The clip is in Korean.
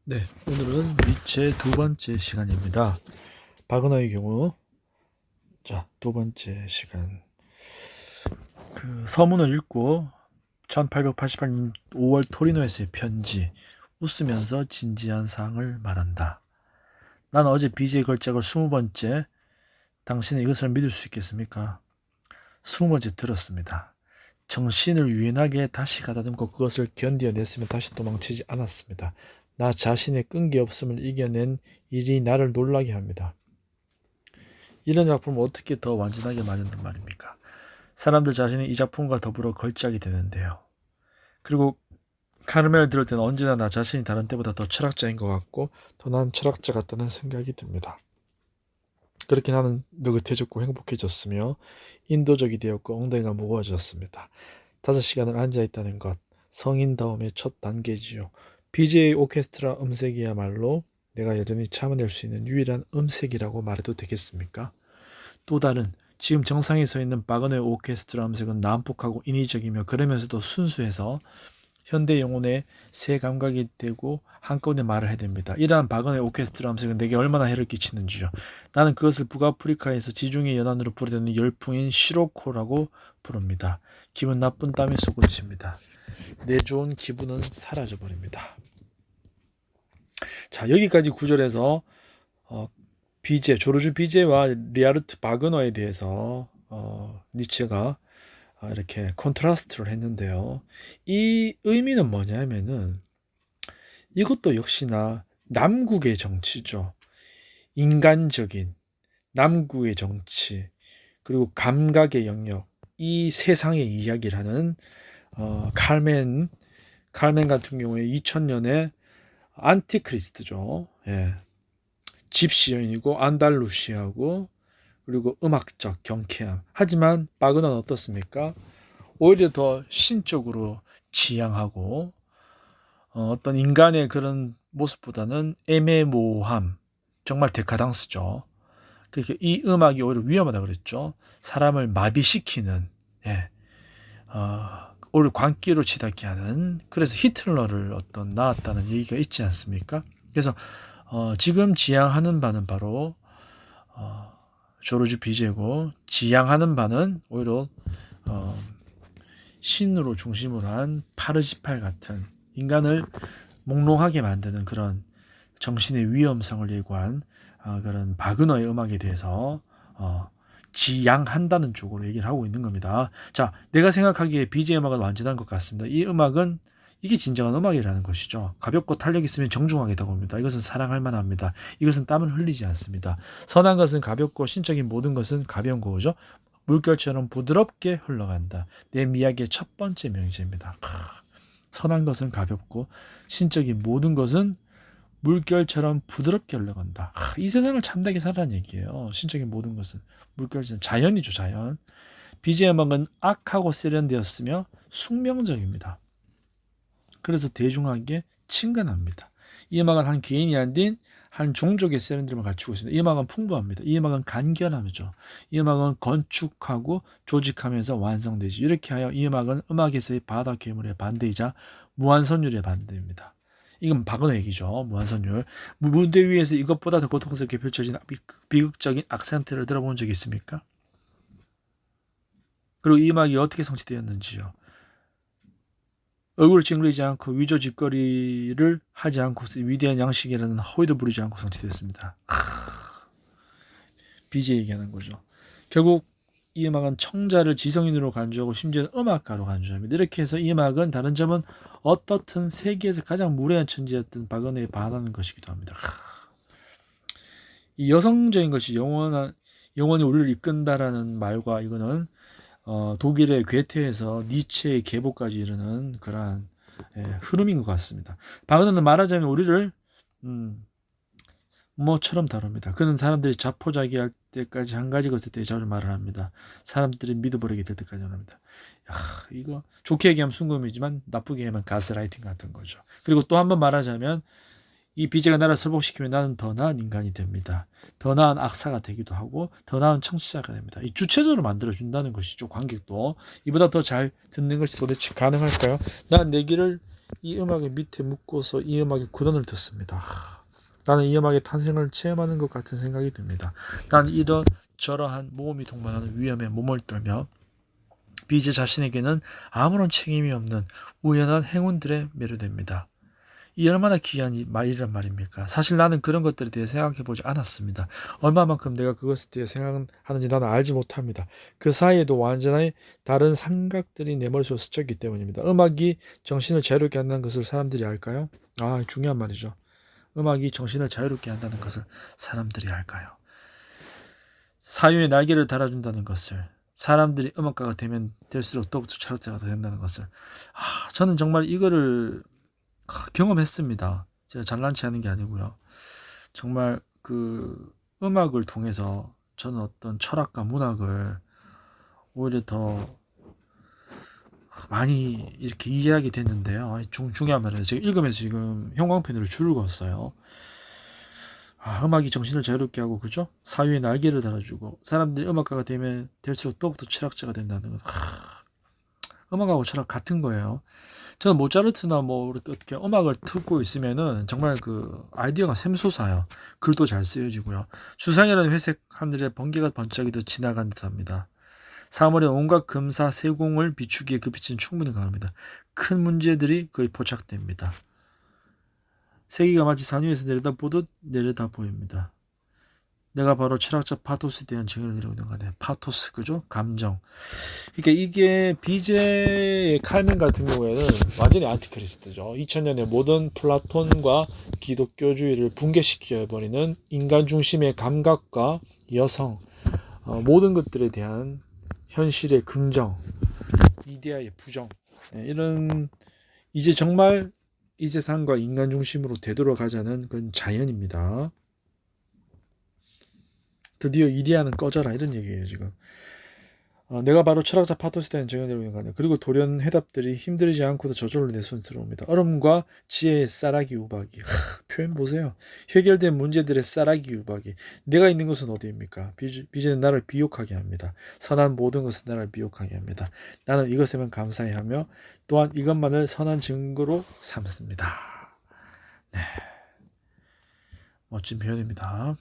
네, 오늘은 니체의 두 번째 시간입니다. 바그너의 경우, 자, 두 번째 시간. 서문을 읽고 1888년 5월 토리노에서의 편지, 웃으면서 진지한 사항을 말한다. 난 어제 BJ 걸작을 20번째, 당신은 이것을 믿을 수 있겠습니까? 20번째 들었습니다. 정신을 유연하게 다시 가다듬고 그것을 견뎌냈으면 다시 도망치지 않았습니다. 나 자신의 끈기 없음을 이겨낸 일이 나를 놀라게 합니다. 이런 작품을 어떻게 더 완전하게 만든단 말입니까? 사람들 자신이 이 작품과 더불어 걸작이 되는데요. 그리고 카르멜을 들을 때는 언제나 나 자신이 다른 때보다 더 철학자인 것 같고 더 난 철학자 같다는 생각이 듭니다. 그렇게 나는 느긋해졌고 행복해졌으며 인도적이 되었고 엉덩이가 무거워졌습니다. 5시간을 앉아있다는 것, 성인다움의 첫 단계지요. BJ 오케스트라 음색이야말로 내가 여전히 참아낼 수 있는 유일한 음색이라고 말해도 되겠습니까? 또 다른 지금 정상에 서 있는 바그너의 오케스트라 음색은 난폭하고 인위적이며 그러면서도 순수해서 현대 영혼의 새 감각이 되고 한꺼번에 말을 해야 됩니다. 이러한 바그너의 오케스트라 음색은 내게 얼마나 해를 끼치는지요. 나는 그것을 북아프리카에서 지중해 연안으로 불어대는 열풍인 시로코라고 부릅니다. 기분 나쁜 땀이 쏟아집니다. 내 좋은 기분은 사라져버립니다. 자, 여기까지 구절에서 비제, 조르주 비제와 리하르트 바그너에 대해서 니체가 이렇게 컨트라스트를 했는데요. 이 의미는 뭐냐면은 이것도 역시나 남국의 정치죠. 인간적인 남국의 정치, 그리고 감각의 영역, 이 세상의 이야기를 하는 칼멘 같은 경우에 2000년에 안티크리스트죠. 예. 집시 여인이고 안달루시아고 그리고 음악적 경쾌함. 하지만 바그너는 어떻습니까? 오히려 더 신적으로 지향하고 어떤 인간의 그런 모습보다는 애매모호함, 정말 데카당스죠. 그러니까 이 음악이 오히려 위험하다 그랬죠. 사람을 마비시키는, 예, 오히려 광기로 치닫게 하는, 그래서 히틀러를 어떤 낳았다는 얘기가 있지 않습니까? 그래서 지금 지향하는 바는 바로 조르주 비제고, 지향하는 바는 오히려 신으로 중심으로 한 파르지팔 같은 인간을 몽롱하게 만드는 그런 정신의 위험성을 예고한 그런 바그너의 음악에 대해서 지향한다는 쪽으로 얘기를 하고 있는 겁니다. 자, 내가 생각하기에 BJ 음악은 완전한 것 같습니다. 이 음악은 이게 진정한 음악이라는 것이죠. 가볍고 탄력 있으면 정중하게 다가옵니다. 이것은 사랑할 만합니다. 이것은 땀을 흘리지 않습니다. 선한 것은 가볍고 신적인 모든 것은 가벼운 거죠. 물결처럼 부드럽게 흘러간다. 내 미학의 첫 번째 명제입니다. 선한 것은 가볍고 신적인 모든 것은 물결처럼 부드럽게 흘러간다. 이 세상을 참되게 살라는 얘기예요. 신적인 모든 것은 물결처럼 자연이죠, 자연. BJ 음악은 악하고 세련되었으며 숙명적입니다. 그래서 대중에게 친근합니다. 이 음악은 한 개인이 아닌 한 종족의 세련됨을 갖추고 있습니다. 이 음악은 풍부합니다. 이 음악은 간결함이죠. 이 음악은 건축하고 조직하면서 완성되지. 이렇게 하여 이 음악은 음악에서의 바다 괴물의 반대이자 무한선율의 반대입니다. 이건 바그너 얘기죠. 무한선율. 무대 위에서 이것보다 더 고통스럽게 펼쳐진 비극적인 악센트를 들어본 적이 있습니까? 그리고 이 음악이 어떻게 성취되었는지요. 얼굴을 찡그리지 않고 위조 짓거리를 하지 않고 위대한 양식이라는 허위도 부리지 않고 성취됐습니다. BJ 얘기하는 거죠. 결국 이 음악은 청자를 지성인으로 간주하고 심지어는 음악가로 간주합니다. 이렇게 해서 이 음악은 다른 점은 어떻든 세계에서 가장 무례한 천지였던 바그너에 반하는 것이기도 합니다. 이 여성적인 것이 영원히 우리를 이끈다라는 말과 이거는 독일의 괴테에서 니체의 계보까지 이르는 그러한 흐름인 것 같습니다. 바그너는 말하자면 우리를 뭐처럼 다룹니다. 그는 사람들이 자포자기할 때까지 한 가지 것에 대해 자주 말을 합니다. 사람들이 믿어버리게 될 때까지 합니다. 이거 좋게 얘기하면 순금이지만 나쁘게 얘기하면 가스라이팅 같은 거죠. 그리고 또 한 번 말하자면 이 비제가 나를 설복시키면 나는 더 나은 인간이 됩니다. 더 나은 악사가 되기도 하고 더 나은 청취자가 됩니다. 이 주체적으로 만들어준다는 것이죠. 관객도 이보다 더 잘 듣는 것이 도대체 가능할까요? 난 내 길을 이 음악의 밑에 묻고서 이 음악의 구던을 듣습니다. 나는 이 음악의 탄생을 체험하는 것 같은 생각이 듭니다. 나는 이런 저러한 모험이 동반하는 위험에 몸을 떨며 비제 자신에게는 아무런 책임이 없는 우연한 행운들에 매료됩니다. 이 얼마나 귀한 말이란 말입니까? 사실 나는 그런 것들에 대해 생각해보지 않았습니다. 얼마만큼 내가 그것에 대해 생각하는지 나는 알지 못합니다. 그 사이에도 완전히 다른 생각들이 내 머릿속에 스쳤기 때문입니다. 음악이 정신을 자유롭게 한다는 것을 사람들이 알까요? 중요한 말이죠. 음악이 정신을 자유롭게 한다는 것을 사람들이 알까요? 사유에 날개를 달아준다는 것을, 사람들이 음악가가 되면 될수록 더욱더 철학자가 된다는 것을, 저는 정말 이거를 경험했습니다. 제가 잘난 체 하는 게 아니고요. 정말 그 음악을 통해서 저는 어떤 철학과 문학을 오히려 더 많이 이렇게 이해하게 됐는데요. 중요한 말이에요. 제가 읽으면서 지금 형광펜으로 줄을 그었어요. 음악이 정신을 자유롭게 하고, 그죠? 사유에 날개를 달아주고, 사람들이 음악가가 되면 될수록 더욱더 철학자가 된다는 것. 음악하고 철학 같은 거예요. 저는 모차르트나 이렇게 어떻게 음악을 듣고 있으면은 정말 그 아이디어가 샘솟아요. 글도 잘 쓰여지고요. 수상이라는 회색 하늘에 번개가 번쩍이듯 지나간 듯합니다. 3월에 온갖 금사 세공을 비추기에 그 빛은 충분히 강합니다. 큰 문제들이 거의 포착됩니다. 세기가 마치 산 위에서 내려다보듯 내려다 보입니다. 내가 바로 철학자 파토스에 대한 증언을 내리고 있는 거네. 파토스, 그죠? 감정. 그러니까 이게 비제의 칼멘 같은 경우에는 완전히 안티크리스트죠. 2000년에 모든 플라톤과 기독교주의를 붕괴시켜버리는 인간 중심의 감각과 여성, 모든 것들에 대한 현실의 긍정, 이데아의 부정, 이런 이제 정말 이 세상과 인간 중심으로 되돌아가자는 그런 자연입니다. 드디어 이데아는 꺼져라, 이런 얘기예요 지금. 내가 바로 철학자 파토스에 대한 증언을 내리고 있는 거네요. 그리고 돌연 해답들이 힘들지 않고도 저절로 내 손에 들어옵니다. 얼음과 지혜의 쌀아기 우박이. 표현 보세요. 해결된 문제들의 쌀아기 우박이. 내가 있는 것은 어디입니까? 비제는 나를 비욕하게 합니다. 선한 모든 것은 나를 비욕하게 합니다. 나는 이것에만 감사해하며 또한 이것만을 선한 증거로 삼습니다. 네, 멋진 표현입니다.